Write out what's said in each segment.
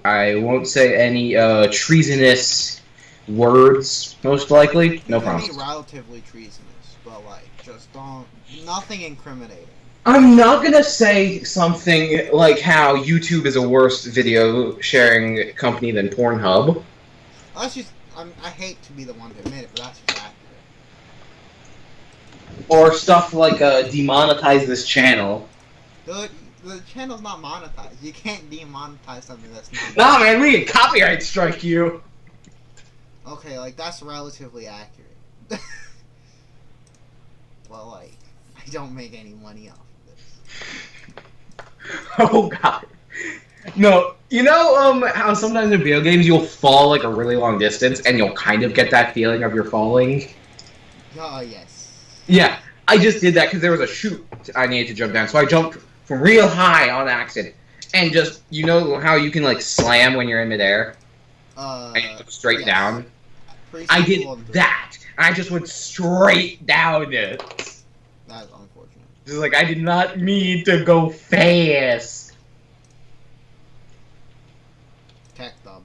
I won't say any treasonous words, most likely. You No can be promises. relatively treasonous, but like, just don't. Nothing incriminating. I'm not gonna say something like how YouTube is a worse video sharing company than Pornhub. That's just. I hate to be the one to admit it, but that's just accurate. Or stuff like demonetize this channel. The channel's not monetized. You can't demonetize something that's not Nah, monetized. man, we can copyright strike you. Okay, like, that's relatively accurate. Well, like, I don't make any money off of this. Oh god. No, you know how sometimes in video games you'll fall like a really long distance and you'll kind of get that feeling of you're falling? Oh, yes. Yeah, I just did that because there was a chute I needed to jump down. So I jumped from real high on accident. And just, you know how you can like slam when you're in midair? And you look straight Yes. down? I Preschool did on 3. that. I just went straight down it. That is unfortunate. Just like, I did not mean to go fast. Tech W.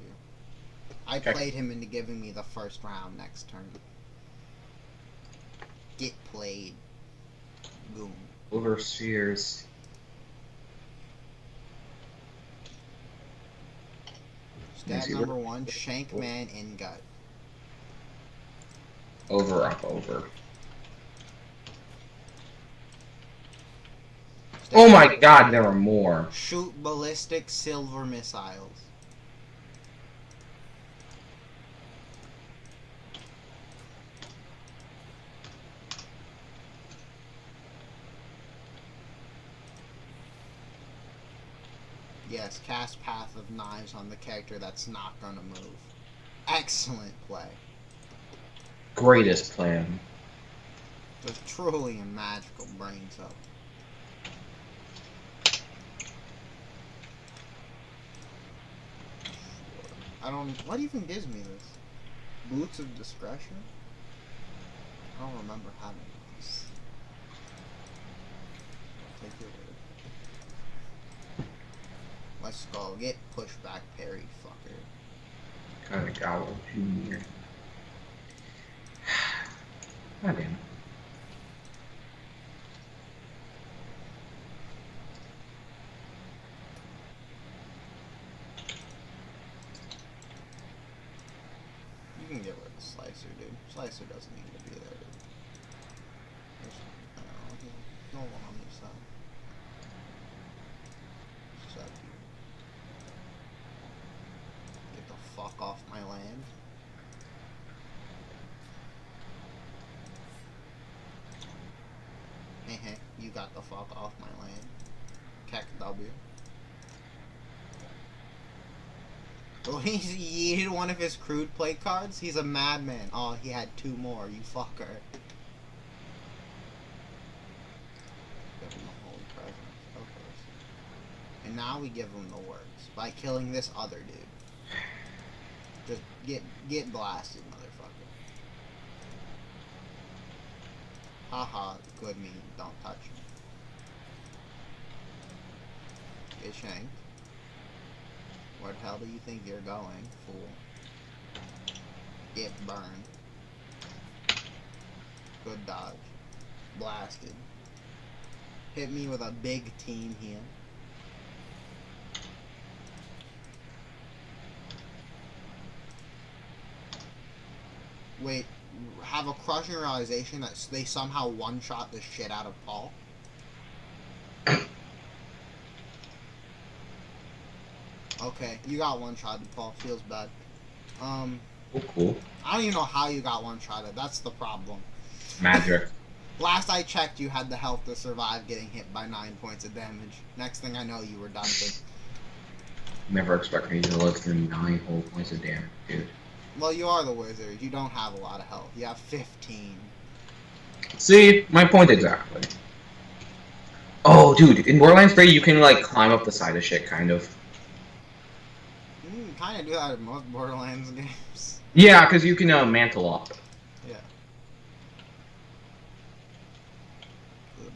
I Okay. played him into giving me the first round next turn. Get played. Boom. Over spheres. Stat number 1, Shank Man in Gut. Over, up, over. Stat Oh my god, there are more. Shoot ballistic silver missiles. Yes, cast Path of Knives on the character that's not gonna move. Excellent play. Greatest plan. Just truly a magical brain cell. I don't. What even gives me this? Boots of Discretion? I don't remember having these. Take your word. Let's go. Get pushback parried, fucker. Kinda got what you need. God damn it. You can get rid of Slicer, dude. Slicer doesn't need to be there, dude. No one on this side. Except you. Get the fuck off my land. Heh, you got the fuck off my land. Keck W. Oh, he yeeted one of his crude play cards? He's a madman. Oh, he had 2 more, you fucker. Give him the holy presence, of course. And now we give him the works by killing this other dude. Just get blasted, motherfucker. Haha, good meme. Don't touch me. Get shanked. Where the hell do you think you're going, fool? Get burned. Good dodge. Blasted. Hit me with a big team here. Wait, have a crushing realization that they somehow one-shot the shit out of Paul? Okay, you got one-shotted, Paul. Feels bad. Oh, cool. I don't even know how you got one-shotted. That's the problem. Magic. Last I checked, you had the health to survive getting hit by 9 points of damage. Next thing I know, you were done. Never expect me to live through 9 whole points of damage, dude. Well, you are the wizard. You don't have a lot of health. You have 15. See? My point exactly. Oh, dude, in Borderlands 3, you can, like, climb up the side of shit, kind of. You can kind of do that in most Borderlands games. Yeah, because you can, mantle up. Yeah.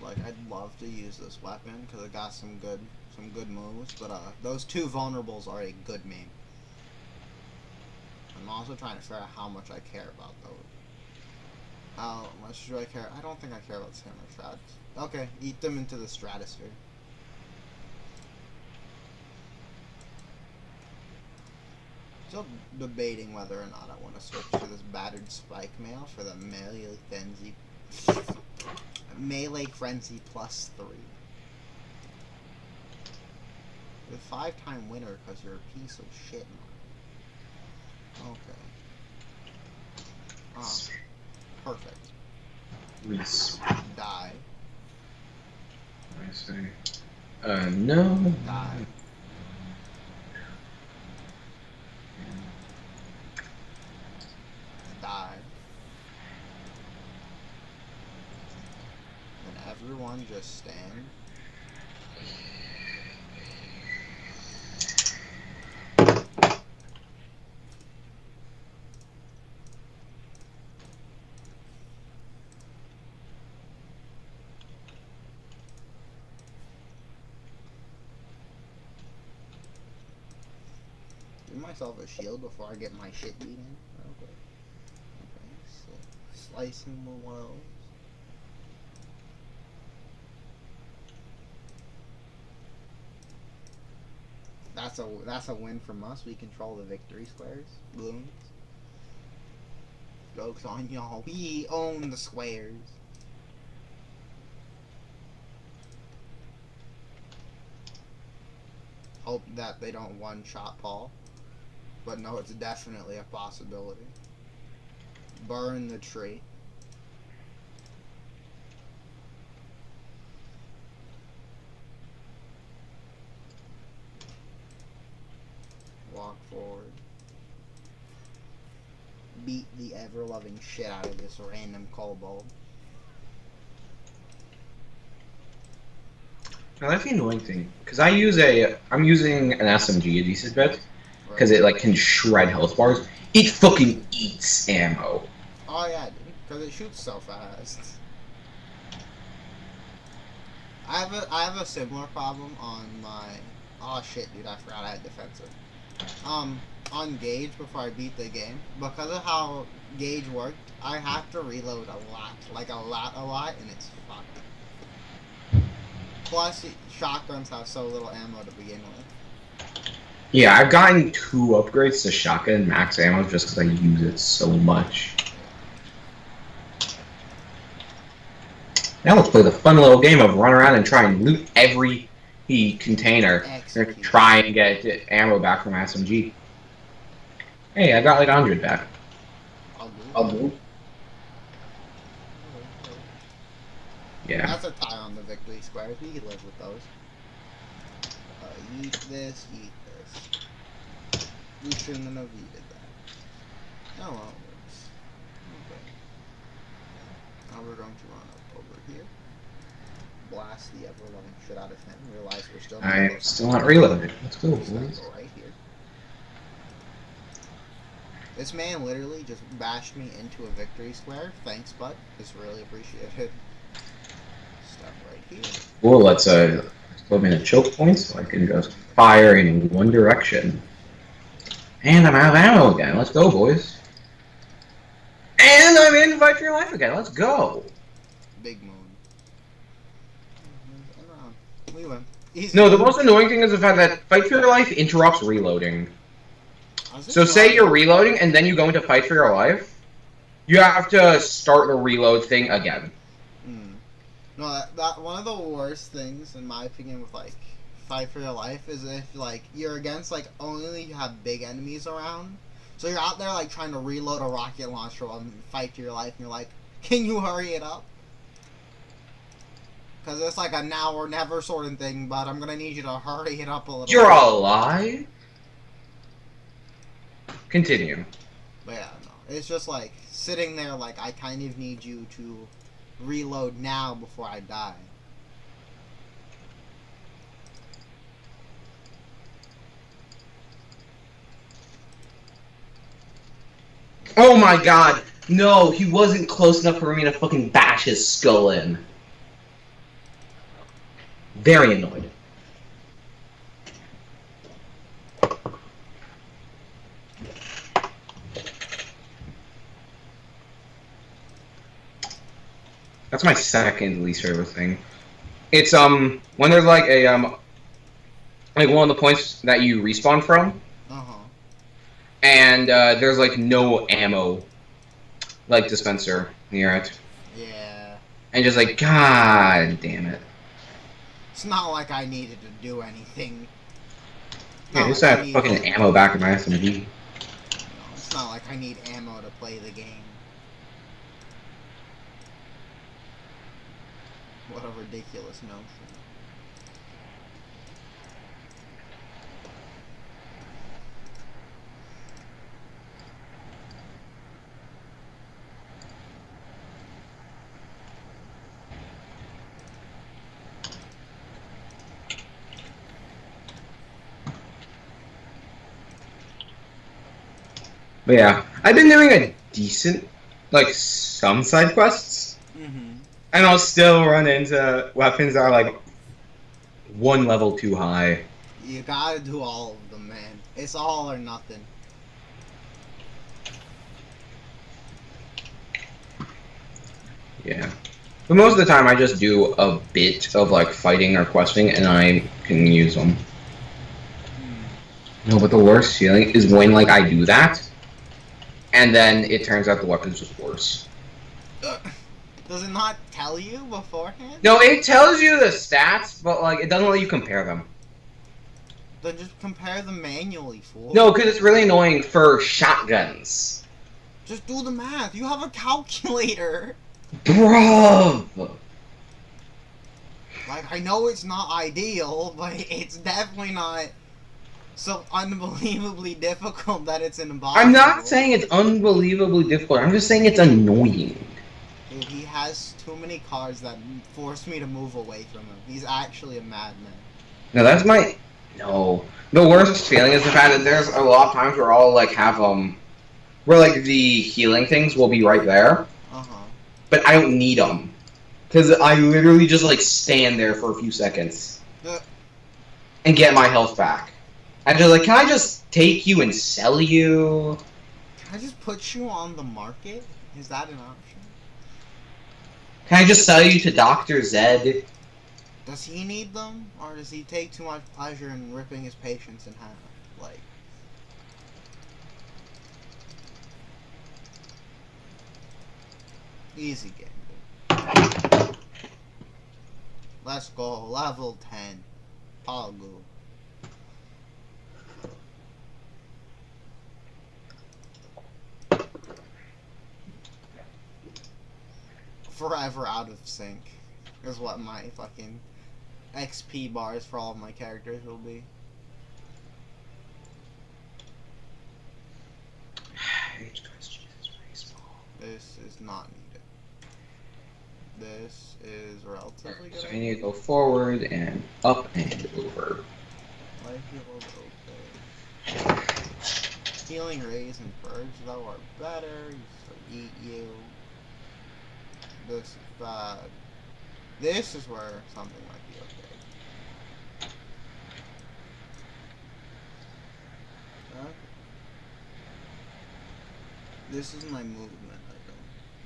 Like, I'd love to use this weapon, because it got some good some good moves, but those two vulnerables are a good meme. I'm also trying to figure out how much I care about those. How much do I care? I don't think I care about Samurai Strats. Okay, eat them into the stratosphere. Still debating whether or not I want to switch to this battered spike mail for the melee frenzy +3. The 5-time winner because you're a piece of shit. Okay. Ah, perfect. Yes. Die. I say. No. Die. Die. And everyone just stand. Give myself a shield before I get my shit beaten. Okay. Okay, so slicing with one of those. That's a win from us. We control the victory squares. Balloons. Jokes on y'all. We own the squares. Hope that they don't one-shot Paul. But no, it's definitely a possibility. Burn the tree. Walk forward. Beat the ever-loving shit out of this random kobold. Now that's the annoying thing, because I'm using an SMG a decent bit, because it like can shred health bars. It fucking eats ammo. Oh yeah, dude, because it shoots so fast. I have a similar problem on my. Oh shit, dude! I forgot I had defensive. On Gauge before I beat the game, because of how Gauge worked, I have to reload a lot, like a lot, and it's fucked. Plus, shotguns have so little ammo to begin with. Yeah, I've gotten 2 upgrades to shotgun max ammo just because I use it so much. Now let's play the fun little game of run around and try and loot every container and try and get ammo back from SMG. Hey, I got like 100 back. I'll do. Yeah. That's a tie on the victory squares. We can live with those. Eat this, eat this. We shouldn't have eaten that. Oh well, it works. Okay. Now we're going to run up over here. Blast the ever-loving shit out of him. Realize we're still. I'm still not reloaded. Let's go, boys. Go right here. This man literally just bashed me into a victory square. Thanks, bud. It's really appreciated. Stuff right here. Well, let's put me in a choke point so I can just fire in one direction. And I'm out of ammo again. Let's go, boys. And I'm in Fight for Your Life again. Let's go. Big moon. We win. Easy. No, the most annoying thing is the fact that Fight for Your Life interrupts reloading. So say you're reloading and then you go into Fight for Your Life, you have to start the reload thing again. No, that one of the worst things, in my opinion, with like Fight for Your Life is if like you're against like only you have big enemies around. So you're out there like trying to reload a rocket launcher while Fight for Your Life, and you're like, can you hurry it up? Because it's like a now or never sort of thing, but I'm gonna need you to hurry it up a little. You're alive? Continue. But yeah, no. It's just like sitting there like I kind of need you to reload now before I die. Oh my god! No, he wasn't close enough for me to fucking bash his skull in. Very annoyed. That's my second least favorite thing. It's when there's like a like one of the points that you respawn from, and there's like no ammo like dispenser near it, Yeah. and just like god damn it. It's not like I needed to do anything. Yeah, Not just like I that need fucking ammo back in my SMG. No, it's not like I need ammo to play the game. What a ridiculous notion. But yeah, I've been doing a decent, like some side quests, and I'll still run into weapons that are like one level too high. You gotta do all of them, man. It's all or nothing. Yeah. But most of the time, I just do a bit of like fighting or questing, and I can use them. No, but the worst feeling is when like I do that, and then it turns out the weapon's just worse. Does it not tell you beforehand? No, it tells you the stats, but like it doesn't let you compare them. Then just compare them manually, fool. No, because it's really annoying for shotguns. Just do the math. You have a calculator. Bruh! Like, I know it's not ideal, but it's definitely not so unbelievably difficult that it's impossible. I'm not saying it's unbelievably difficult. I'm just saying it's annoying. Dude, he has too many cards that force me to move away from him. He's actually a madman. No, that's my... No. The worst feeling is the fact that there's a lot of times where I'll, like, have, where, like, the healing things will be right there. But I don't need them. Because I literally just, like, stand there for a few seconds. And get my health back. And just like, can I just take you and sell you? Can I just put you on the market? Is that an option? Can I just sell you to Dr. Zed? Does he need them? Or does he take too much pleasure in ripping his patients in half? Like... Easy game, dude. Let's go. Level 10. Pogu. Forever out of sync is what my fucking XP bars for all of my characters will be. This is not needed. This is relatively good. So I need to go forward and up and over. Life heals okay. Healing rays and purge though are better, so eat you. This is bad. This is where something might be okay. Okay. This is my movement item,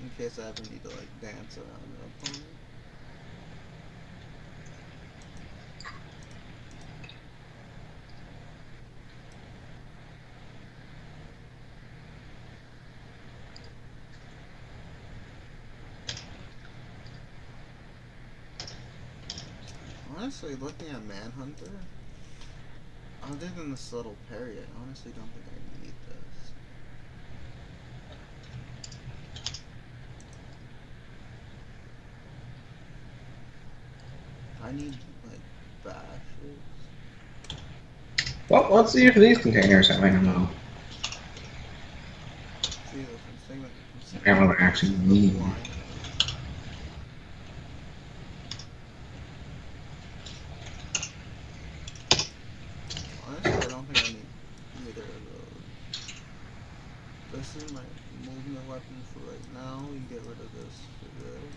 in case I ever need to like dance around an opponent. Honestly, looking at Manhunter, other than this little parry, I honestly don't think I need this. I need, like, bashes. Well, let's see if these containers have ammo. See, Ammo I actually need. Honestly, I don't think I need either of those. This is my movement weapon for right now. You get rid of this for this.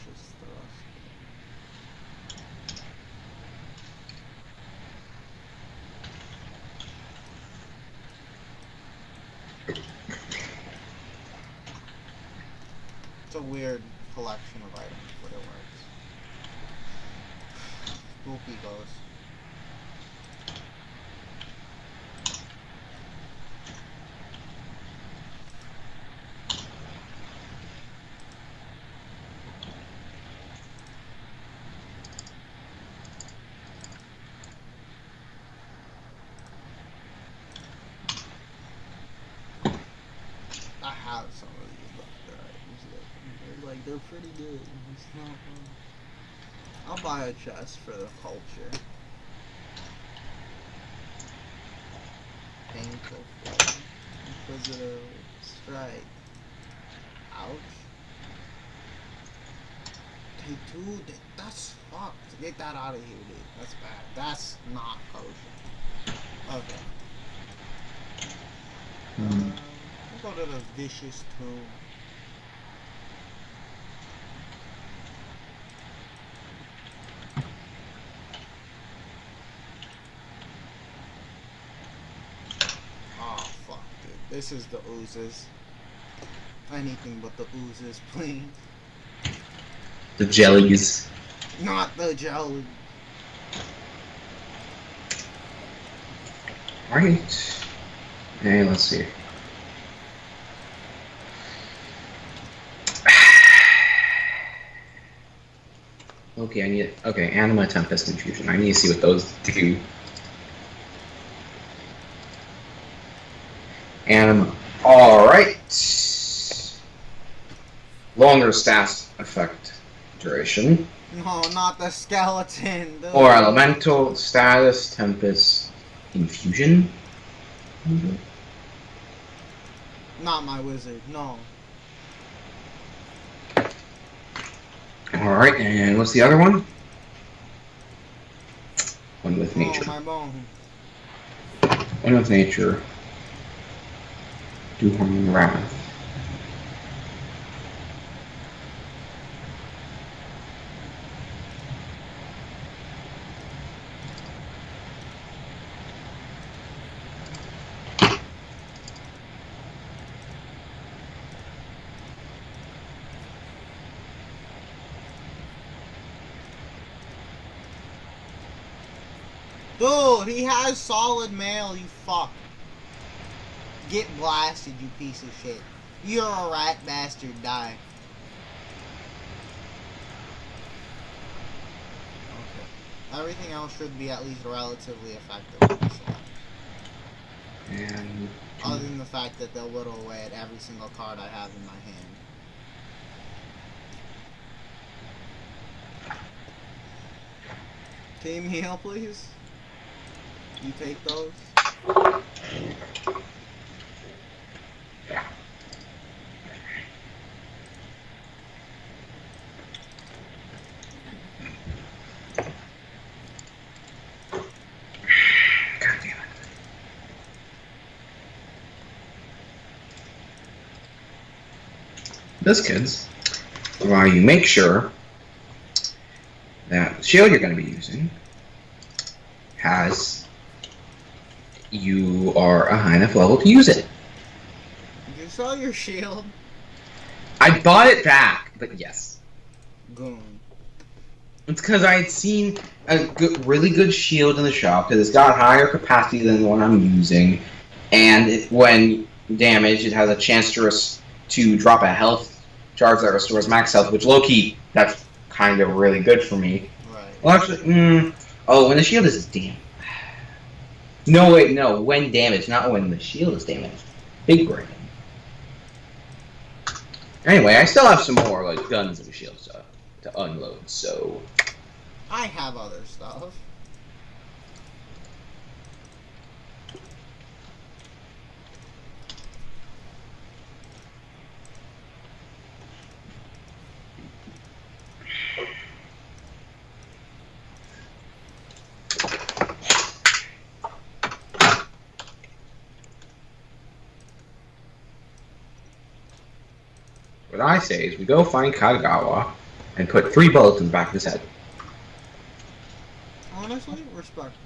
vicious thrust. It's a weird collection of items, but it works. Spooky goes. I have some of these left items. They're pretty good. It's not. I'll buy a chest for the culture. Painful flame. Inquisitor strike. Ouch. Hey, dude, that's fucked. Get that out of here, dude. That's bad. That's not kosher. Okay. We'll go to the vicious tomb. Oh, fuck, dude. This is the oozes. Anything but the oozes, please. The jellies. Not the jelly. Right. Hey, let's see. Okay, I need. Okay, Anima Tempest Infusion. I need to see what those do. Anima. Alright. Longer status effect duration. No, not the skeleton. The Or Elemental Status Tempest Infusion. Not my wizard, no. Alright, and what's the other one? One with nature. Oh, my bone. One with nature. Duhorn Wrath. Dude, he has solid mail, you fuck. Get blasted, you piece of shit. You're a rat bastard, die. Okay. Everything else should be at least relatively effective on this one. And Other than the fact that they'll whittle away at every single card I have in my hand. Team heal, please. You take those. this, kids, while you make sure that the shield you're going to be using has you are a high enough level to use it. You saw your shield. I bought it back, but yes. Goon. It's because I had seen a really good shield in the shop because it's got higher capacity than the one I'm using, and when damaged, it has a chance to drop a health charge that restores max health, which low-key, that's kind of really good for me. Right. Well, actually, oh, when the shield is damaged. No, wait, no, when damaged, not when the shield is damaged. Big brain. Anyway, I still have some more like guns and shields to unload, so... I have other stuff. What I say is we go find Kagawa, and put 3 bullets in the back of his head. Honestly, respectable.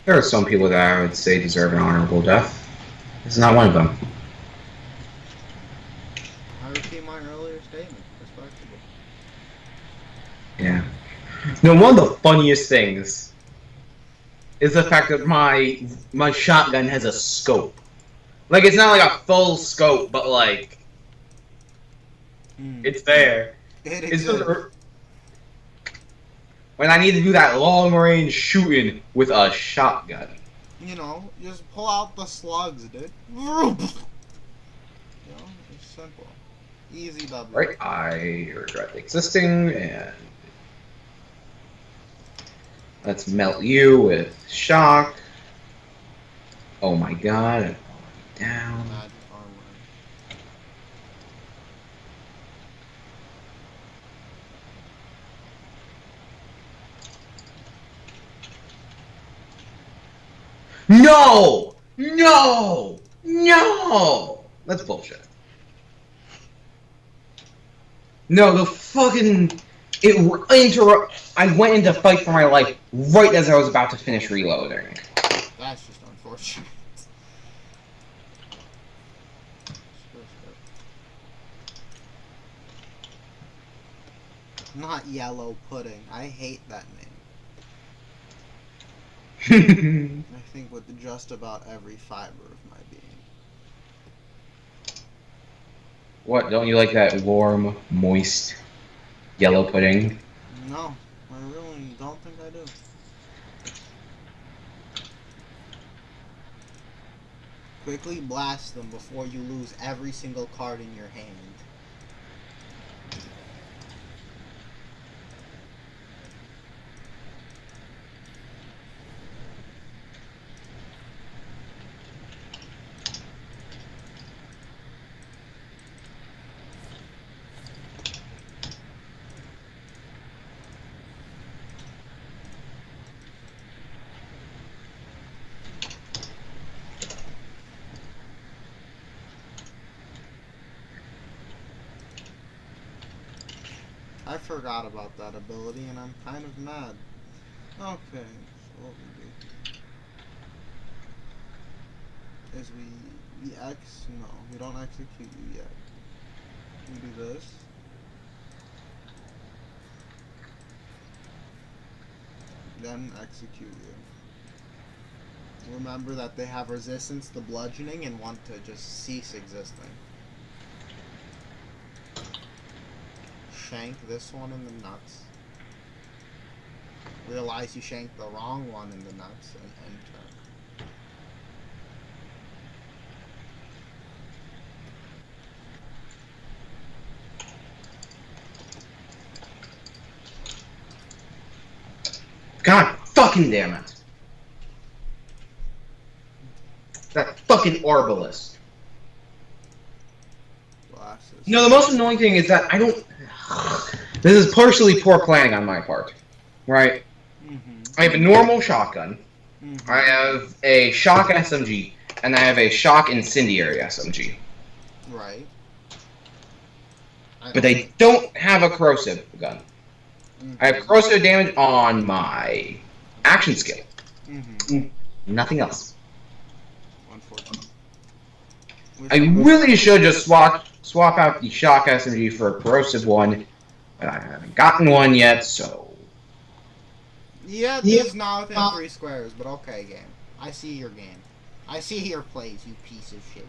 There are some people that I would say deserve an honorable death. This is not one of them. I repeat my earlier statement. Respectable. Yeah. No, one of the funniest things is the fact that my shotgun has a scope. Like, it's not like a full scope, but like it's there. It It's just exists. when I need to do that long range shooting with a shotgun. You know, just pull out the slugs, dude. You know, it's simple. Easy W. Right? I regret existing, and let's melt you with shock. Oh my god, I'm down. Magic armor. No! No! No! That's bullshit. No, the fucking... I went into fight for my life right as I was about to finish reloading. That's just unfortunate. Not yellow pudding. I hate that name. I think with just about every fiber of my being. What, don't you like that warm, moist yellow pudding? No, I really don't think I do. Quickly blast them before you lose every single card in your hand. I forgot about that ability and I'm kind of mad. Okay, so what we do is we X, no, we don't execute you yet. We do this. Then execute you. Remember that they have resistance to bludgeoning and want to just cease existing. Shank this one in the nuts. Realize you shanked the wrong one in the nuts and enter. God fucking damn it. That fucking Arbalist. Glasses. You know, the most annoying thing is that I don't... This is partially poor planning on my part. Right? I have a normal shotgun. I have a shock SMG. And I have a shock incendiary SMG. Right. But they don't have a corrosive gun. I have corrosive damage on my action skill. Nothing else. Unfortunate. I really should just swap out the shock SMG for a corrosive one, but I haven't gotten one yet, so... Yeah, this is not within 3 squares, but okay, game. I see your game. I see your plays, you piece of shit.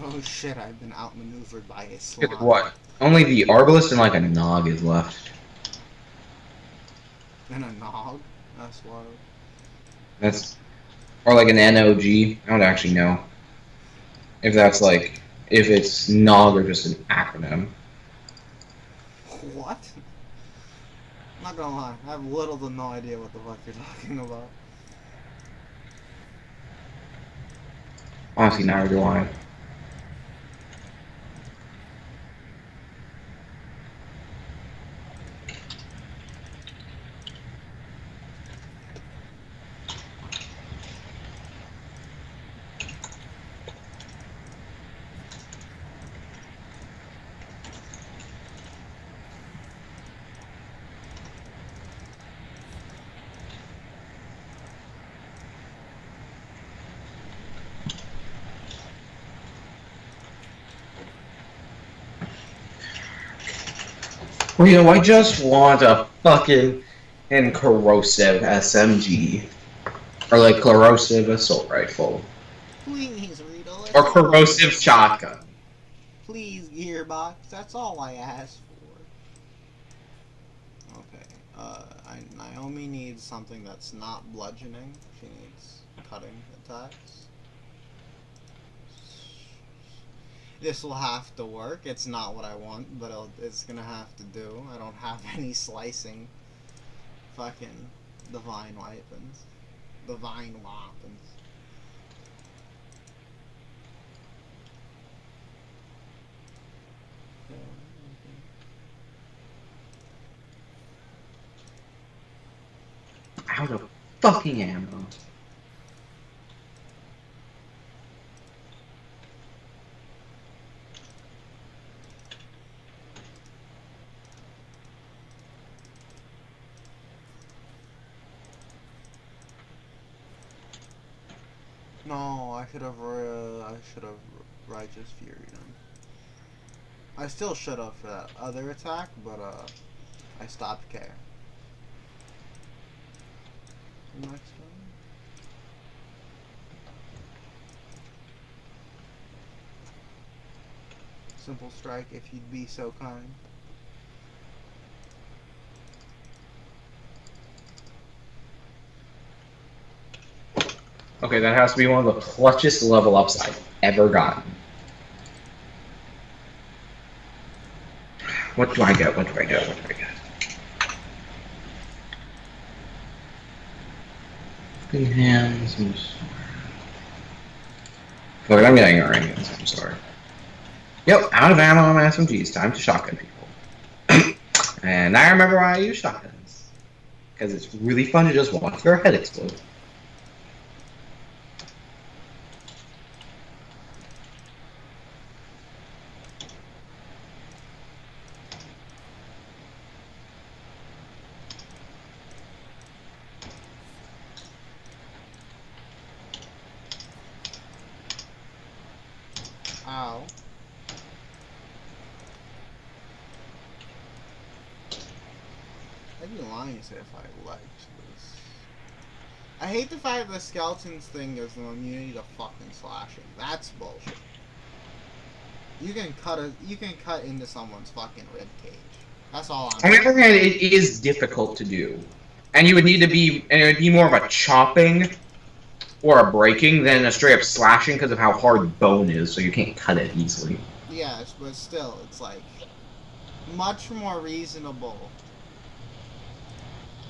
Oh shit, I've been outmaneuvered by a slime. Look at what? Only the Arbalist and like a Nog is left. And a Nog? That's wild. That's... Or like an NOG. I don't actually know. If that's like... If it's Nog or just an acronym. What? I'm not gonna lie, I have little to no idea what the fuck you're talking about. Honestly, neither do I. Well, I just want a fucking and corrosive SMG. Or like corrosive assault rifle. Please, Rita, Or that's all I corrosive ask. shotgun. Please, Gearbox, that's all I asked for. Okay, Naomi needs something that's not bludgeoning. She needs cutting attacks. This will have to work. It's not what I want, but it's gonna have to do. I don't have any slicing fucking divine weapons. Divine weapons. Out of fucking ammo. No, I should have Righteous Fury done. I still should have for that other attack, but I stopped care. Next one. Simple strike, if you'd be so kind. Okay, that has to be one of the clutchest level ups I've ever gotten. What do I get? What do I get? What do I get? Big hands. Look, I'm getting our hands. I'm sorry. Yep, out of ammo on my SMGs. Time to shotgun people. And I remember why I use shotguns. Because it's really fun to just watch their head explode. Ow. I'd be lying to say if I liked this. I hate the fact that the skeleton's thing gives them immunity to fucking slashing. That's bullshit. You can cut into someone's fucking rib cage. That's all I'm On the other hand, it is difficult to do. And you would need to be, and it would be more of a chopping or a breaking than a straight up slashing because of how hard bone is, so you can't cut it easily. Yes, but still, it's like much more reasonable.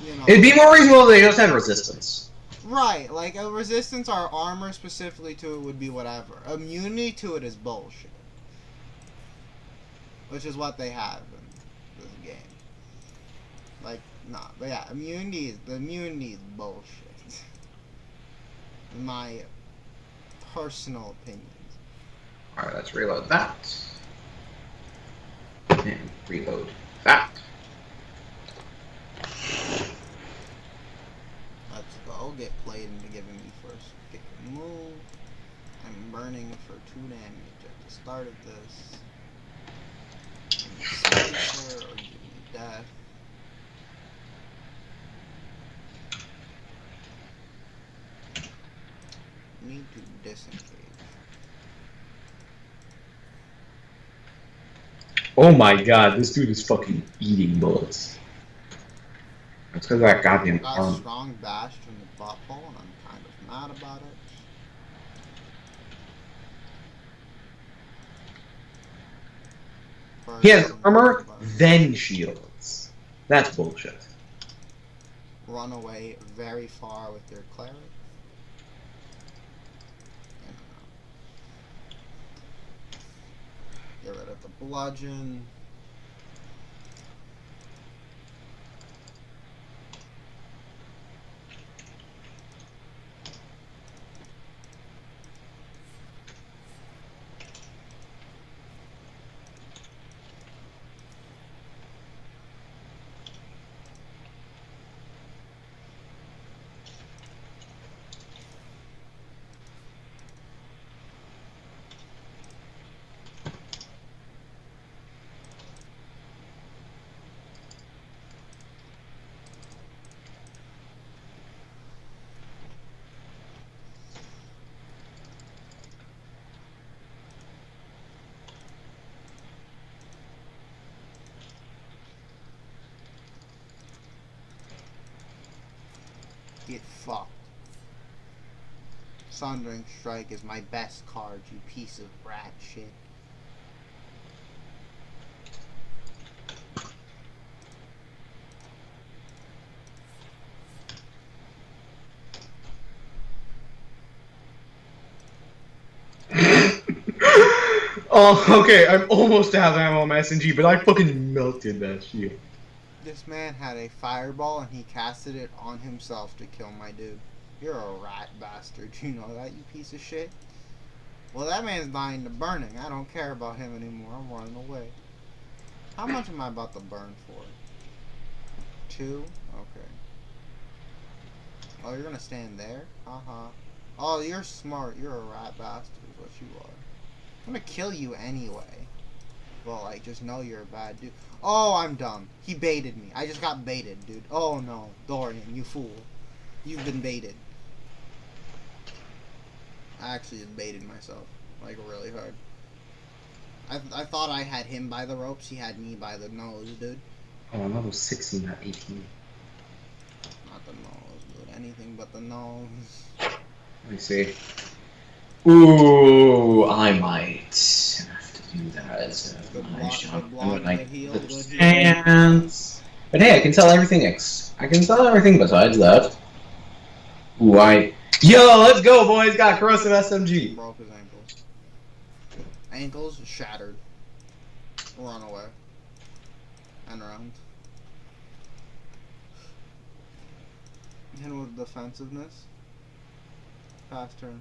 You know, It'd be more reasonable if they just had resistance. right, like a resistance or armor specifically to it would be whatever. Immunity to it is bullshit. Which is what they have in this game. Like, nah, but yeah, the immunity is bullshit. In my personal opinions. Alright, let's reload that. And reload that. Let's go. Get played into giving me first pick and move. I'm burning for 2 damage at the start of this. Give me Slicer or give me Death. Need to disengage. Oh my god, this dude is fucking eating bullets. That's because of that goddamn Got arm. strong bashed from the butthole and I'm kind of mad about it. He has armor, then shields. That's bullshit. Run away very far with your cleric. Get rid of the bludgeon. Get fucked. Sundering Strike is my best card, you piece of rat shit. Oh, okay, I'm almost out of ammo on my SMG, but I fucking melted that shit. This man had a fireball and he casted it on himself to kill my dude. You're a rat bastard, you know that, you piece of shit? Well, that man's dying to burning. I don't care about him anymore. I'm running away. How much am I about to burn for? 2? Okay. Oh, you're gonna stand there? Uh-huh. Oh, you're smart. You're a rat bastard is what you are. I'm gonna kill you anyway. Well, like, just know you're a bad dude. Oh, I'm dumb. He baited me. I just got baited, dude. Oh, no. Dorian, you fool. You've been baited. I actually just baited myself. Like, really hard. I thought I had him by the ropes. He had me by the nose, dude. Oh, I'm level 16, not 18. Not the nose, dude. Anything but the nose. Let me see. Ooh, I might have to do that as Good my block, shot. good block, I'm gonna, good heal, good heal. hands. But hey, I can sell everything. I can sell everything besides that. Ooh, yo, let's go, boys! Got corrosive SMG. Broke his ankles. Ankles shattered. Run away. And around. And with defensiveness. Pass turn.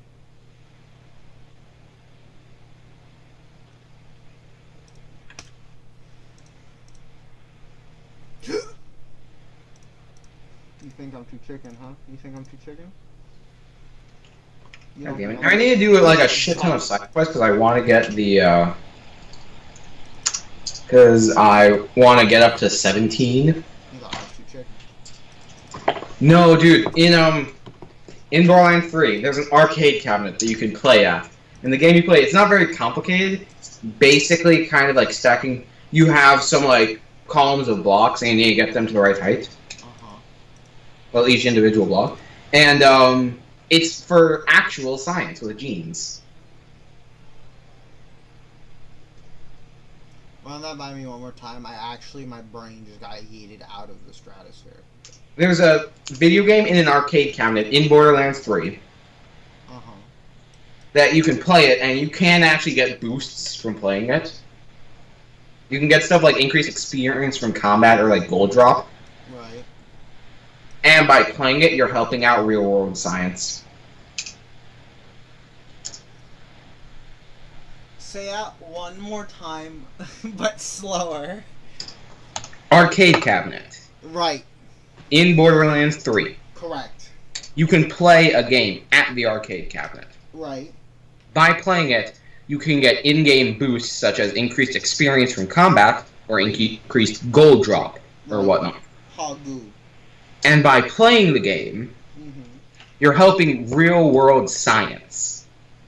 You think I'm too chicken, huh? You think I'm too chicken? God damn it. I need to do like a shit ton of side quests because I want to get the, because I want to get up to 17. You thought I was too chicken. No, dude, in Borderlands 3, there's an arcade cabinet that you can play at. In the game you play, it's not very complicated. It's basically kind of like stacking. You have some like columns of blocks and you need to get them to the right height. Well, each individual block. And it's for actual science with genes. Run that by me one more time. My brain just got yeeted out of the stratosphere. There's a video game in an arcade cabinet in Borderlands 3 that you can play it, and you can actually get boosts from playing it. You can get stuff like increased experience from combat or like gold drop. Right. And by playing it, you're helping out real-world science. Say that one more time, but slower. Arcade cabinet. Right. In Borderlands 3. Correct. You can play a game at the arcade cabinet. Right. By playing it, you can get in-game boosts such as increased experience from combat or increased gold drop or whatnot. Hagu. And by playing the game, you're helping real-world science.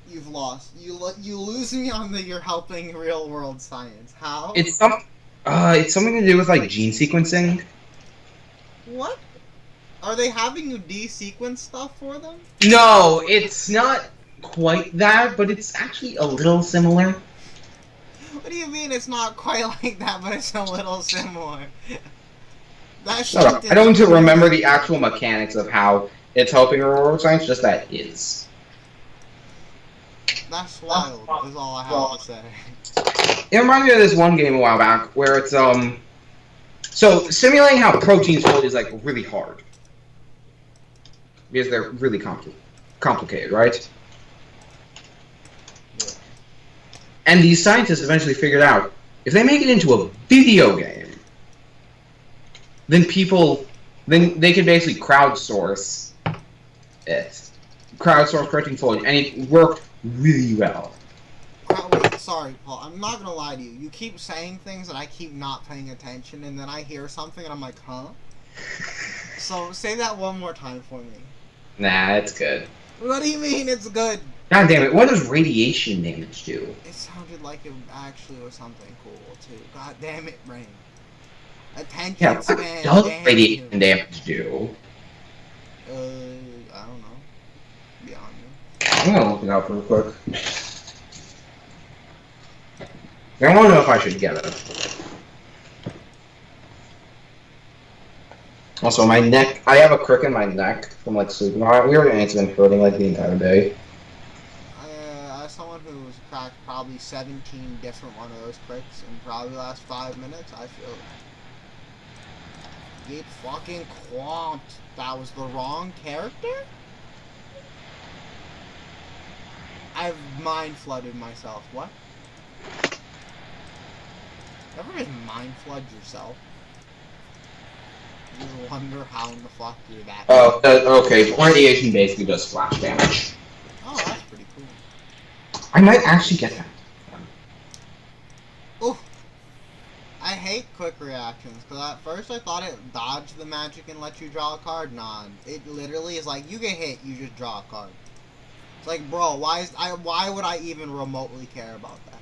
You've lost. You lose me on the you're helping real-world science. How? It's something to do with like gene sequencing. What? Are they having you de-sequence stuff for them? No, it's not quite that, but it's actually a little similar. What do you mean it's not quite like that, but it's a little similar? That No, I don't remember the actual mechanics of how it's helping real-world science, just that it is. That's wild, is all I have to say. It reminded me of this one game a while back, where it's, so, simulating how proteins fold is, like, really hard. Because they're really complicated, right? Yeah. And these scientists eventually figured out, if they make it into a video game, then they can basically crowdsource it. Crowdsource protein folding, and it worked really well. Wait, sorry, Paul. I'm not gonna lie to you. You keep saying things and I keep not paying attention, and then I hear something and I'm like, huh? So say that one more time for me. Nah, it's good. What do you mean it's good? God damn it, what does radiation damage do? It sounded like it actually was something cool, too. God damn it, brain. Attention Yeah, span. what does radiation damage do? I don't know. Beyond me. I'm gonna look it up real quick. I don't know if I should get it. Also, my neck, I have a crick in my neck from like sleeping on it. We were it's been hurting like the entire day. As someone who's cracked probably 17 different one of those cricks in probably the last 5 minutes, I feel get fucking quant. That was the wrong character? I've mind flooded myself. What? Ever just mind flood yourself? You wonder how in the fuck you're that. Oh, okay. Radiation basically does splash damage. Oh, that's pretty cool. I might actually get that. Ooh. I hate quick reactions, because at first I thought it dodged the magic and let you draw a card. Nah, it literally is like, you get hit, you just draw a card. It's like, bro, why would I even remotely care about that?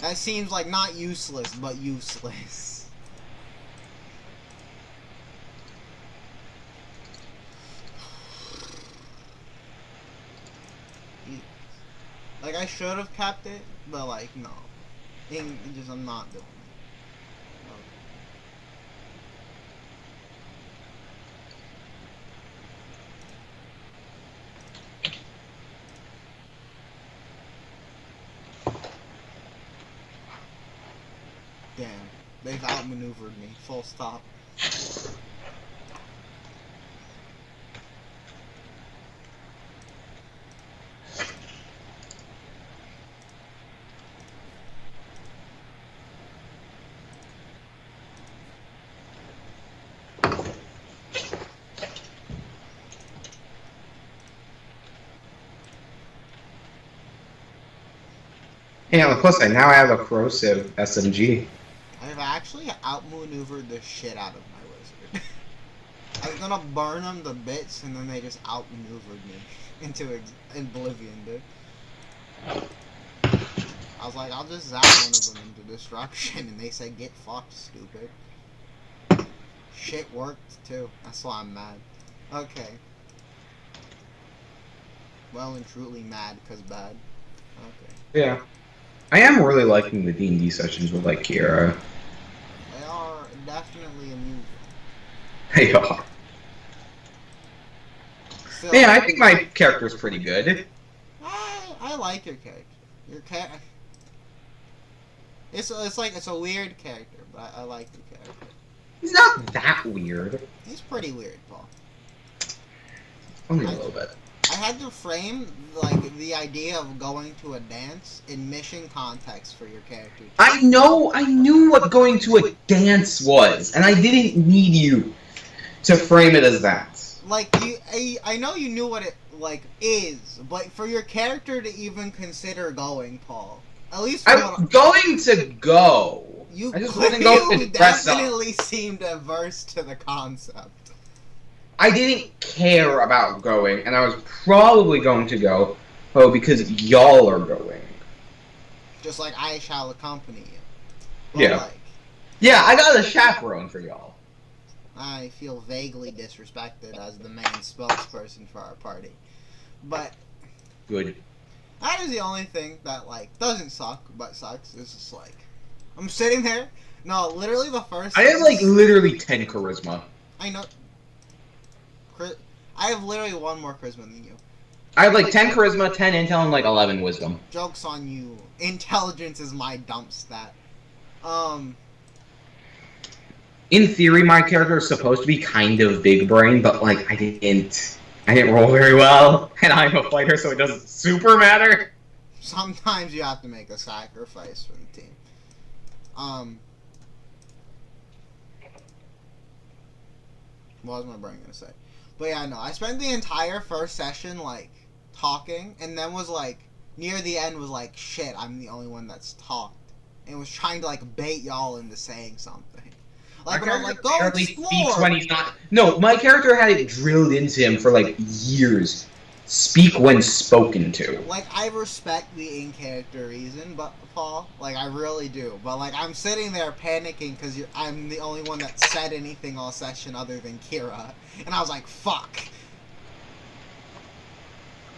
That seems like not useless, but useless. Like, I should have kept it, but like, no. I'm not doing it. Damn, they've outmaneuvered me. Full stop. Hey, on the plus side, now I have a corrosive SMG. I've actually outmaneuvered the shit out of my wizard. I was gonna burn them to bits, and then they just outmaneuvered me into oblivion, dude. I was like, I'll just zap one of them into destruction, and they said, get fucked, stupid. Shit worked, too. That's why I'm mad. Okay. Well and truly mad, because bad. Okay. Yeah. I am really liking the D&D sessions with, like, Kira. They are definitely amusing. They are. So, Yeah, I think my character's pretty good. I like your character. Your character. It's a weird character, but I like your character. He's not that weird. He's pretty weird, Paul. Only a little bit. I had to frame like the idea of going to a dance in mission context for your character. I knew what going to a dance was, and I didn't need you to frame it as that. Like I know you knew what it like is, but for your character to even consider going, Paul, at least I'm going to go. I just wasn't going to dress up. definitely seemed averse to the concept. I didn't care about going, and I was probably going to go, because y'all are going. Just like I shall accompany you. But Yeah. like, Yeah, I got a chaperone for y'all. I feel vaguely disrespected as the main spokesperson for our party. But Good. that is the only thing that like doesn't suck, but sucks. It's just like I'm sitting there. No, literally the first. I have like literally 10 charisma. I know. I have literally one more charisma than you. I have like 10 charisma, 10 intel, and like 11 wisdom. Joke's on you. Intelligence is my dump stat. In theory, my character is supposed to be kind of big brain, but like I didn't roll very well, and I'm a fighter, so it doesn't super matter. Sometimes you have to make a sacrifice for the team. What was my brain gonna say? But yeah, no, I spent the entire first session like talking, and then was like near the end was like, shit, I'm the only one that's talked, and was trying to like bait y'all into saying something. Like, but I'm like, go explore. No, my character had it drilled into him for like years Speak when spoken to. Like, I respect the in-character reason, but Paul, like, I really do. But, like, I'm sitting there panicking because I'm the only one that said anything all session other than Kira. And I was like, fuck.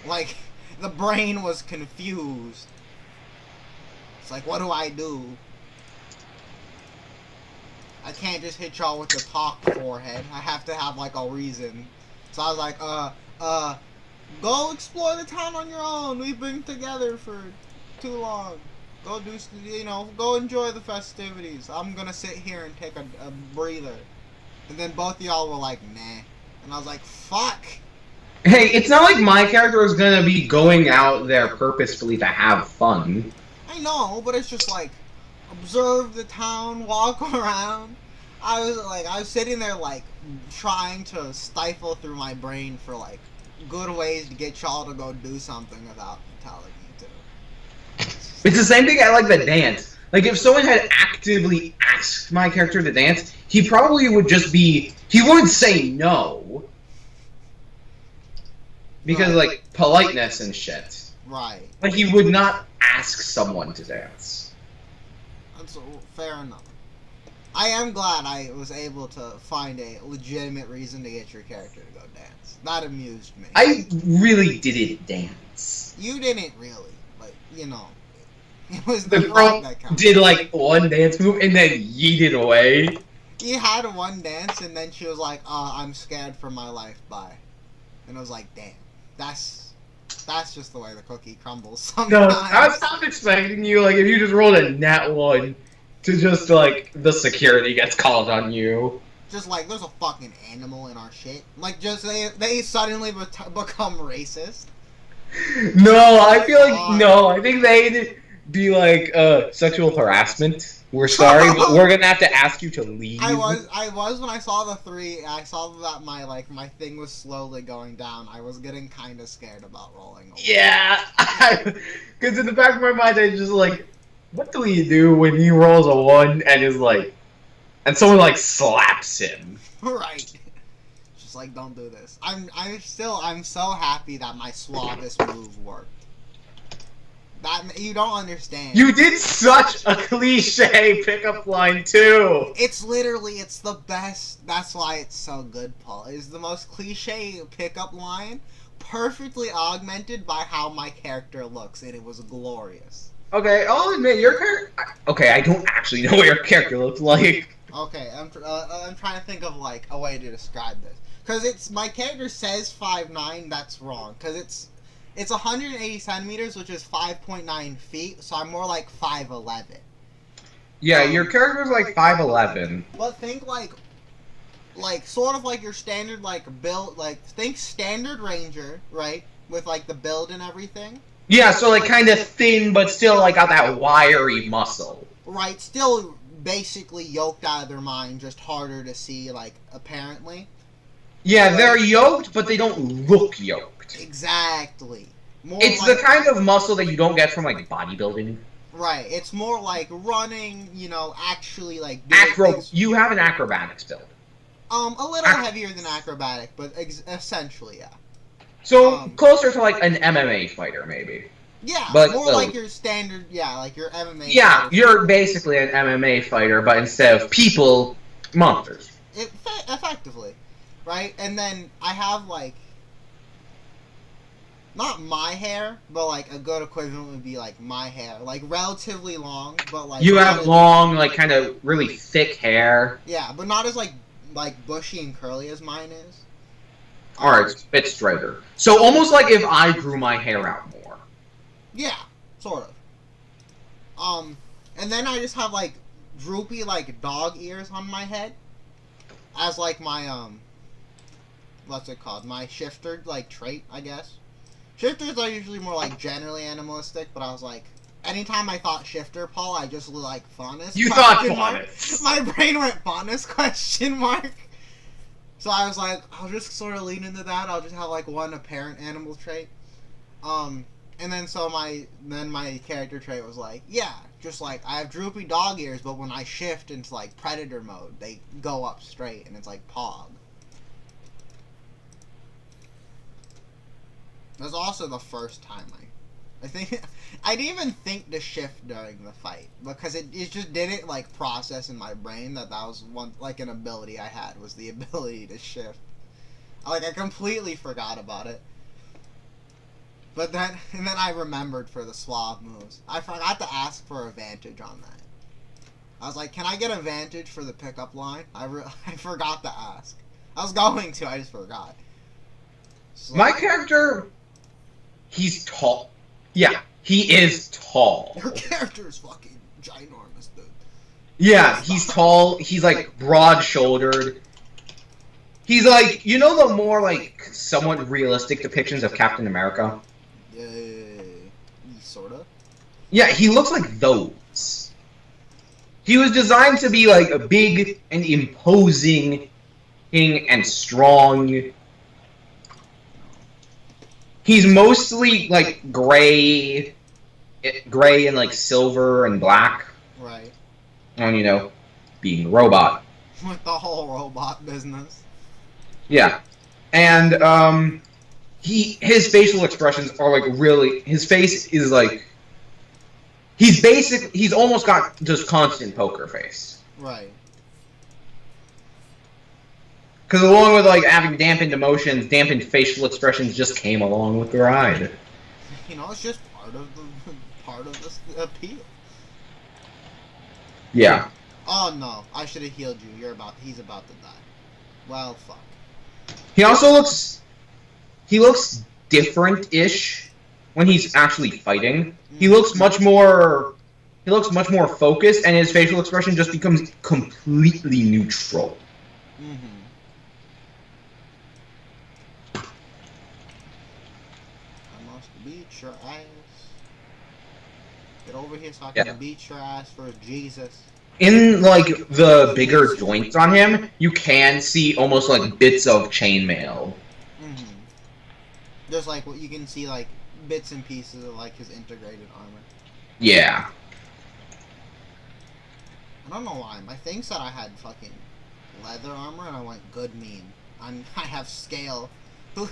Like, the brain was confused. It's like, what do I do? I can't just hit y'all with the talk forehead. I have to have, like, a reason. So I was like, go explore the town on your own. We've been together for too long. Go do, go enjoy the festivities. I'm gonna sit here and take a breather. And then both of y'all were like, nah. And I was like, fuck. Hey, it's not like my character is gonna be going out there purposefully to have fun. I know, but it's just like, observe the town, walk around. I was sitting there like, trying to stifle through my brain for like, good ways to get y'all to go do something without telling me to. It's the same thing I like the dance. Like, if someone had actively asked my character to dance, he probably would just be... He wouldn't say no. Because, like, politeness and shit. Right. Like, he would not ask someone to dance. That's fair enough. I am glad I was able to find a legitimate reason to get your character to go dance. That amused me. I really didn't dance. You didn't really, but it was The the girl that counted. did like one dance move and then yeeted away. You had one dance and then she was like, I'm scared for my life, bye. And I was like, damn, that's just the way the cookie crumbles sometimes. No, I was kind of expecting you, like, if you just rolled a nat 1, to just, like, the security gets called on you. Just like, there's a fucking animal in our shit. Like, just, they suddenly become racist. No, I feel like, no, I think they'd be like, sexual harassment. We're sorry, but we're gonna have to ask you to leave. I was when I saw the 3, I saw that my thing was slowly going down. I was getting kind of scared about rolling away. Yeah, because in the back of my mind, I just like, what do we do when he rolls a 1 and is like, and someone like slaps him? Right. Just like, don't do this. I'm so happy that my suavest move worked. That you don't understand. You did such a cliche pickup line too. It's the best. That's why it's so good, Paul. It's the most cliche pickup line, perfectly augmented by how my character looks, and it was glorious. Okay, I'll admit your character. Okay, I don't actually know what your character looks like. Okay, I'm trying to think of like a way to describe this, because my character says 5'9". That's wrong, because it's 180 centimeters, which is 5.9 feet, so I'm more like 5'11". Yeah, your character's like 5'11". But think like sort of like your standard like build, like think standard ranger, right? With like the build and everything. Yeah, so like kind of thin, but still like got that wiry muscle. Right, still basically yoked out of their mind, just harder to see, like, apparently. Yeah, they're yoked, but they don't look yoked. Exactly. It's like, the kind of muscle that you don't get from, like, bodybuilding. Right, it's more like running, actually, like... You have an acrobatics build. A little heavier than acrobatic, but essentially, yeah. So, closer to, like, an MMA fighter, maybe. Yeah, but, more like your standard, like your MMA Yeah, fighter. you're basically an MMA fighter, but instead of people, monsters. Effectively. Right? And then I have, like... Not my hair, but, like, a good equivalent would be, like, my hair. Like, relatively long, but, like... You have long, like, kind of really thick hair. Yeah, but not as, like bushy and curly as mine is. Or it's a bit straighter. So almost like if I grew my hair out more. Yeah, sort of. And then I just have, like, droopy, like, dog ears on my head. As, like, my, what's it called? My shifter, like, trait, I guess. Shifters are usually more, like, generally animalistic, but I was like, anytime I thought shifter, Paul, I just like faunus. You thought faunus. My brain went faunus, question mark. So I was like, I'll just sort of lean into that. I'll just have, like, one apparent animal trait. And then so my character trait was like, yeah, just like, I have droopy dog ears, but when I shift into, like, predator mode, they go up straight, and it's like Pog. That's also the first time I think I didn't even think to shift during the fight because it just didn't like process in my brain that was one like an ability I had was the ability to shift. Like I completely forgot about it. But then I remembered for the suave moves. I forgot to ask for advantage on that. I was like, can I get advantage for the pickup line? I forgot to ask. I was going to, I just forgot. So, my character, he's tall. Yeah, he is tall. Your character is fucking ginormous, dude. Yeah, he's tall. He's like broad-shouldered. He's like, you know, the more like somewhat realistic depictions of Captain America. Sorta. Yeah, he looks like those. He was designed to be like a big and imposing and strong. He's mostly like gray and like silver and black. Right. And you know, being a robot. With the whole robot business. Yeah, and his facial expressions are like really. His face is like. He's almost got just constant poker face. Right. Because along with like having dampened emotions, dampened facial expressions just came along with the ride. You know, it's just part of this appeal. Yeah. Oh no, I should have healed you. He's about to die. Well, fuck. He also looks different-ish when he's actually fighting. He looks much more focused, and his facial expression just becomes completely neutral. Mm-hmm. I must beat your ass. Get over here so I can beat your ass for Jesus. In like the bigger joints on him, you can see almost like bits of chainmail. Mm-hmm. Just like what you can see, like bits and pieces of like his integrated armor. Yeah. I don't know why. My thing said I had fucking leather armor, and I went good mean. I have scale. Who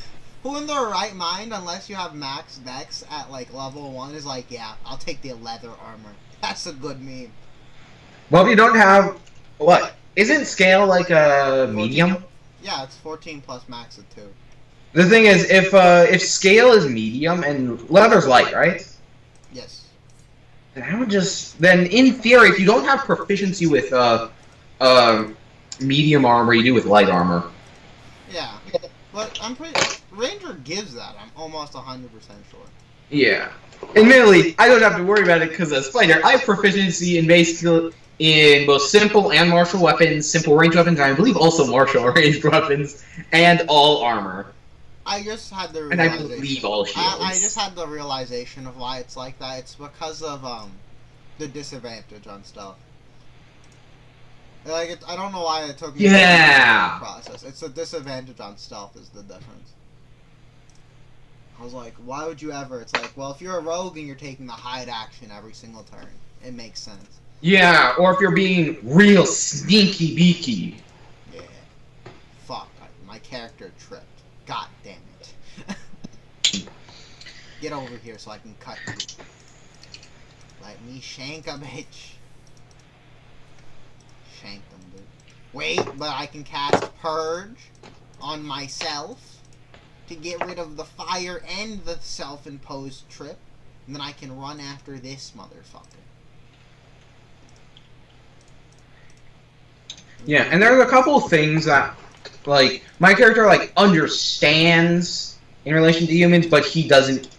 in their right mind, unless you have max dex at like level 1, is like, yeah, I'll take the leather armor. That's a good meme. Well, if you don't have what? Isn't scale like a medium? Yeah, it's 14 plus max of 2. The thing is, if scale is medium and leather's light, right? Yes. Then in theory, if you don't have proficiency with medium armor, you do with light armor. Yeah, but I'm pretty. Ranger gives that. I'm almost 100% sure. Yeah. Admittedly, I don't have to worry about it because as fighter, I have proficiency in both simple and martial weapons, simple range weapons, and I believe also martial ranged weapons, and all armor. I just had the realization. And I believe all shields. I just had the realization of why it's like that. It's because of the disadvantage on stealth. Like I don't know why it took me. Yeah. The process. It's the disadvantage on stealth is the difference. I was like, why would you ever? It's like, well, if you're a rogue and you're taking the hide action every single turn, it makes sense. Yeah, or if you're being real sneaky beaky. Yeah. Fuck, my character tripped. God damn it. Get over here so I can cut you. Let me shank a bitch. Shank them, dude. Wait, but I can cast Purge on myself to get rid of the fire and the self-imposed trip. And then I can run after this motherfucker. Yeah, and there's a couple of things that, like, my character, like, understands in relation to humans, but he doesn't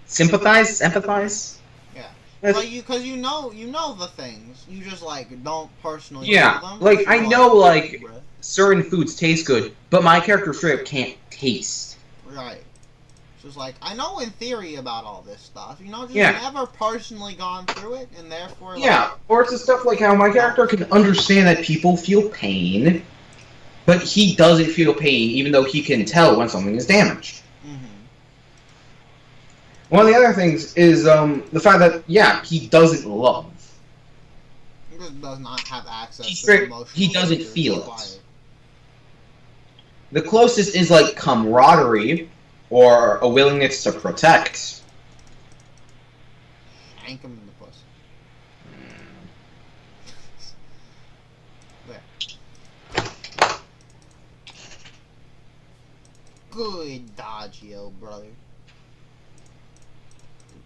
empathize? Yeah. Like, because you know the things. You just, like, don't personally know them. Like, I know, like, certain foods taste good, but my character straight up can't taste. Right. Just like, I know in theory about all this stuff, you know, just never personally gone through it, and therefore, like, or it's the stuff like how my character can understand that people feel pain, but he doesn't feel pain, even though he can tell when something is damaged. Mm-hmm. One of the other things is the fact that, he doesn't love. He just does not have access to emotional. He doesn't feel it. The closest is, like, camaraderie, or a willingness to protect. Shank him in the pussy. There. Good dodge, yo, brother.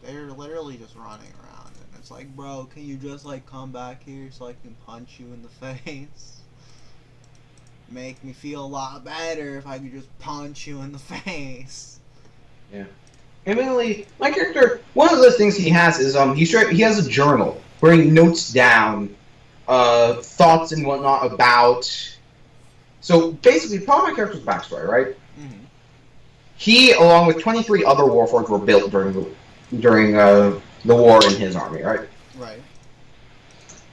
They're literally just running around, and it's like, bro, can you just like come back here so I can punch you in the face? Make me feel a lot better if I could just punch you in the face. Yeah. Admittedly, my character, one of the things he has is he has a journal where he notes down thoughts and whatnot about. So basically, part of my character's backstory, right? Mm-hmm. He, along with 23 other warforged, were built during the war in his army, right? Right.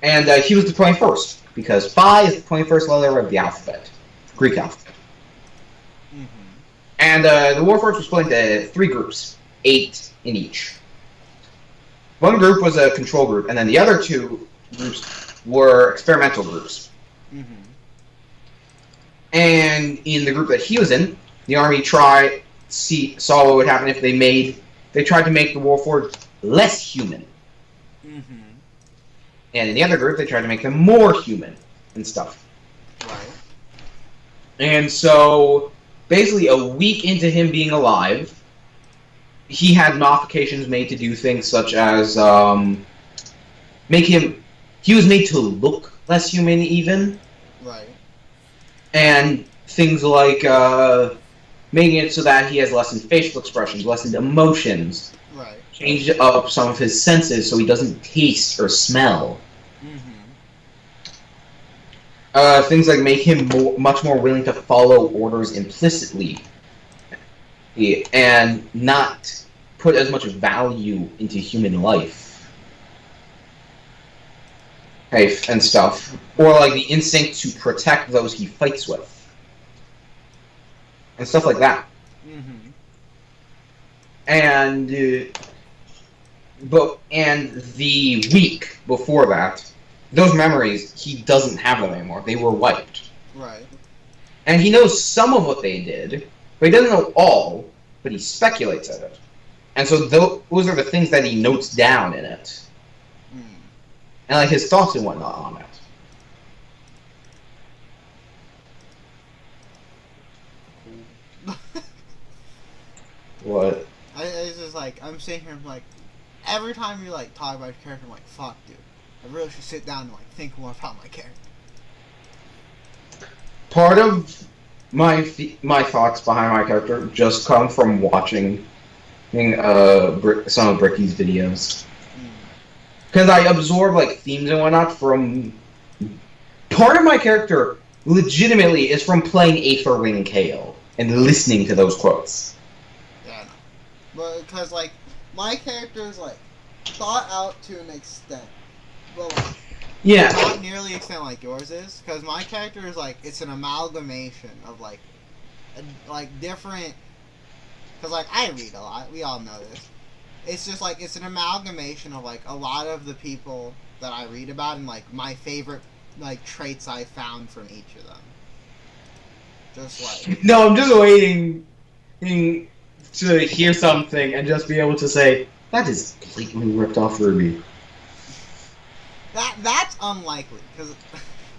And he was the 21st, because Phi is the 21st letter of the alphabet, Greek alphabet. Mm-hmm. And the warforged was split into 3 groups, 8 in each. One group was a control group, and then the other 2 groups were experimental groups. Mm-hmm. And in the group that he was in, the army saw what would happen if they tried to make the warforged less human. Mm-hmm. And in the other group, they tried to make them more human and stuff. Right. And so, basically, a week into him being alive, he had modifications made to do things such as he was made to look less human even. Right. And things like making it so that he has lessened facial expressions, lessened emotions. Right. Changed up some of his senses so he doesn't taste or smell. Mm-hmm. Things like make him much more willing to follow orders implicitly. And not put as much value into human life. Hey, and stuff. Or like the instinct to protect those he fights with. And stuff like that. Mm-hmm. And the week before that, those memories, he doesn't have them anymore. They were wiped. Right. And he knows some of what they did, but he doesn't know all, but he speculates at it. And so those are the things that he notes down in it. Mm. And like his thoughts and whatnot on it. What? It's just like, I'm sitting here, I'm like, every time you like talk about your character, I'm like, fuck, dude. I really should sit down and like think more about my character. Part of my thoughts behind my character just come from watching some of Bricky's videos. Because I absorb like themes and whatnot from... Part of my character legitimately is from playing Aetherwing Kale and listening to those quotes. Yeah, I know. But because like, my character is like thought out to an extent. But like, yeah, not nearly the extent like yours is. Because my character is like, it's an amalgamation of like different... Because like, I read a lot. We all know this. It's just like, it's an amalgamation of like a lot of the people that I read about and like my favorite like traits I found from each of them. Just like... No, I'm just waiting to hear something and just be able to say, that is blatantly ripped off Ruby. That's unlikely, because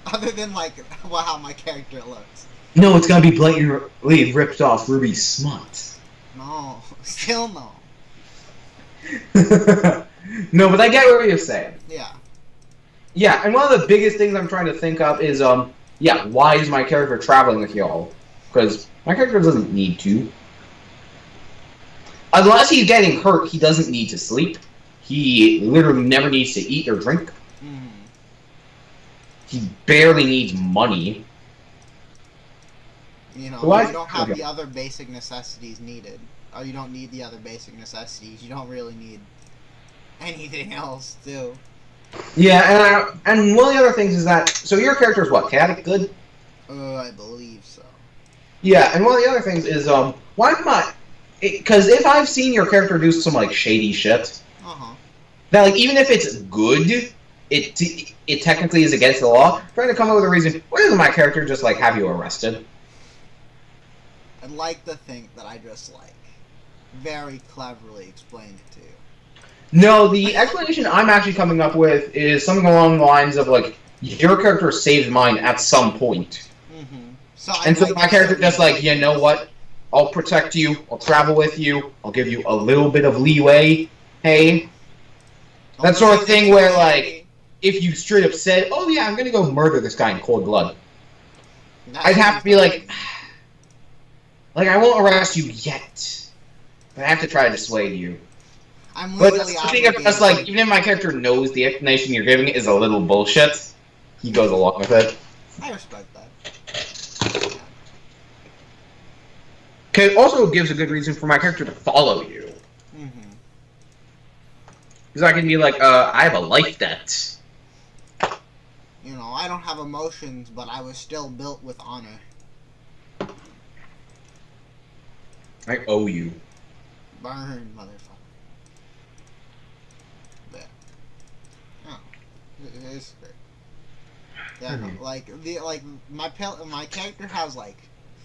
other than like how my character looks. No, it's gonna be blatantly ripped off Ruby's smut. No, still no. No, but I get what you're saying. Yeah. Yeah, and one of the biggest things I'm trying to think of is, why is my character traveling with y'all? Because my character doesn't need to. Unless he's getting hurt, he doesn't need to sleep. He literally never needs to eat or drink. Mm. He barely needs money. You know, So you don't have the other basic necessities needed. Or you don't need the other basic necessities. You don't really need anything else, too. Yeah, and one of the other things is that... So your character is what? Chaotic good? I believe so. Yeah, and one of the other things is, why am I... Because if I've seen your character do some, like, shady shit... Uh-huh. That, like, even if it's good, it technically is against the law. Trying to come up with a reason, why doesn't my character just, like, have you arrested? I'd like to think that I just, like, very cleverly explain it to you. No, the explanation I'm actually coming up with is something along the lines of like your character saved mine at some point. Mm-hmm. So And so my character just like, you know what? I'll protect you. I'll travel with you. I'll give you a little bit of leeway. Hey, that sort of thing where like, if you straight up said, "Oh yeah, I'm gonna go murder this guy in cold blood," I'd have to be like, I won't arrest you yet. But I have to try to dissuade you. I'm But legally the thing is, just like, even if my character knows the explanation you're giving is a little bullshit, he goes along with it. I respect that. Okay, it also gives a good reason for my character to follow you. Mm-hmm. Because I can be like, I have a life debt. You know, I don't have emotions, but I was still built with honor. I owe you. Burn, motherfucker. Yeah. Oh, it's great. Yeah, no, like my character has like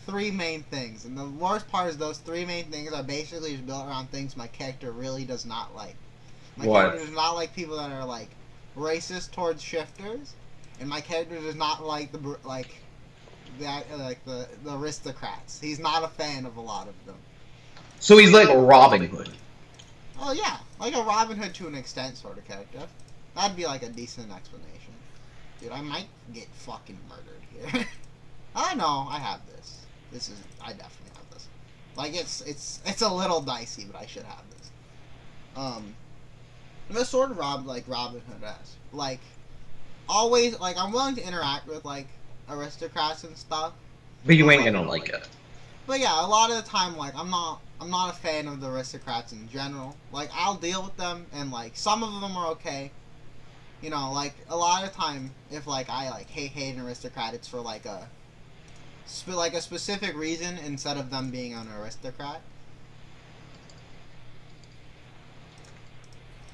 3 main things, and the worst part is those 3 main things are basically just built around things my character really does not like. My character does not like people that are like racist towards shifters, and my character does not like the aristocrats. He's not a fan of a lot of them. So he's like Robin Hood. Oh yeah, like a Robin Hood to an extent sort of character. That'd be like a decent explanation. Dude, I might get fucking murdered here. I know, I have this. I definitely have this. Like it's a little dicey, but I should have this. It's sort of Robin Hood-esque. Like always, like I'm willing to interact with like aristocrats and stuff. But you ain't gonna like it. But yeah, a lot of the time, like I'm not a fan of the aristocrats in general. Like I'll deal with them, and like some of them are okay. You know, like a lot of time, if like I like hate an aristocrat, it's for like a specific reason instead of them being an aristocrat.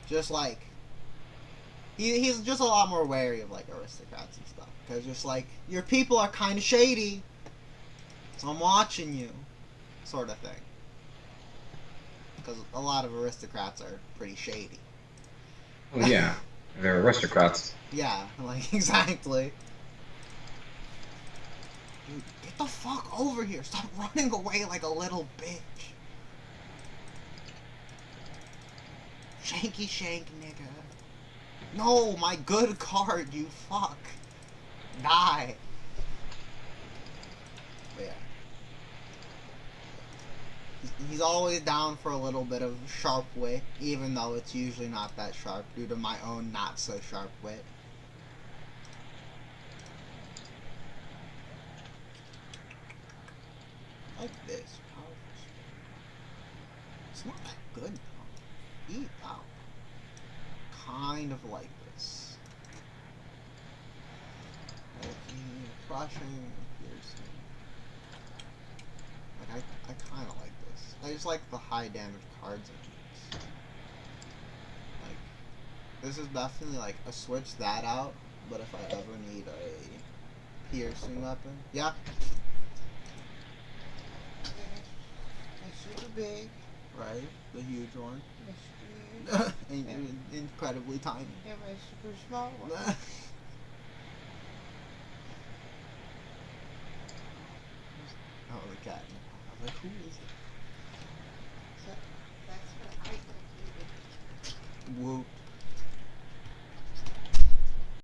Just like he's just a lot more wary of like aristocrats and stuff, because just like your people are kind of shady, so I'm watching you, sort of thing. Because a lot of aristocrats are pretty shady. Oh yeah, they're aristocrats. Yeah, like exactly. Dude, get the fuck over here! Stop running away like a little bitch. Shanky shank, nigga. No, my good card, you fuck. Die. But yeah. He's always down for a little bit of sharp wit, even though it's usually not that sharp due to my own not so sharp wit. Like this. It's not that good though. Eat out. Kind of like this. Crushing, piercing. Like I kind of like this. I just like the high damage cards in this. Like, this is definitely like a switch that out. But if I ever need a piercing weapon, yeah. It's super big, right? The huge one. Incredibly tiny. Yeah, my super small one. Oh, the cat. I'm like, who is it? So that's what I completed. Whoop.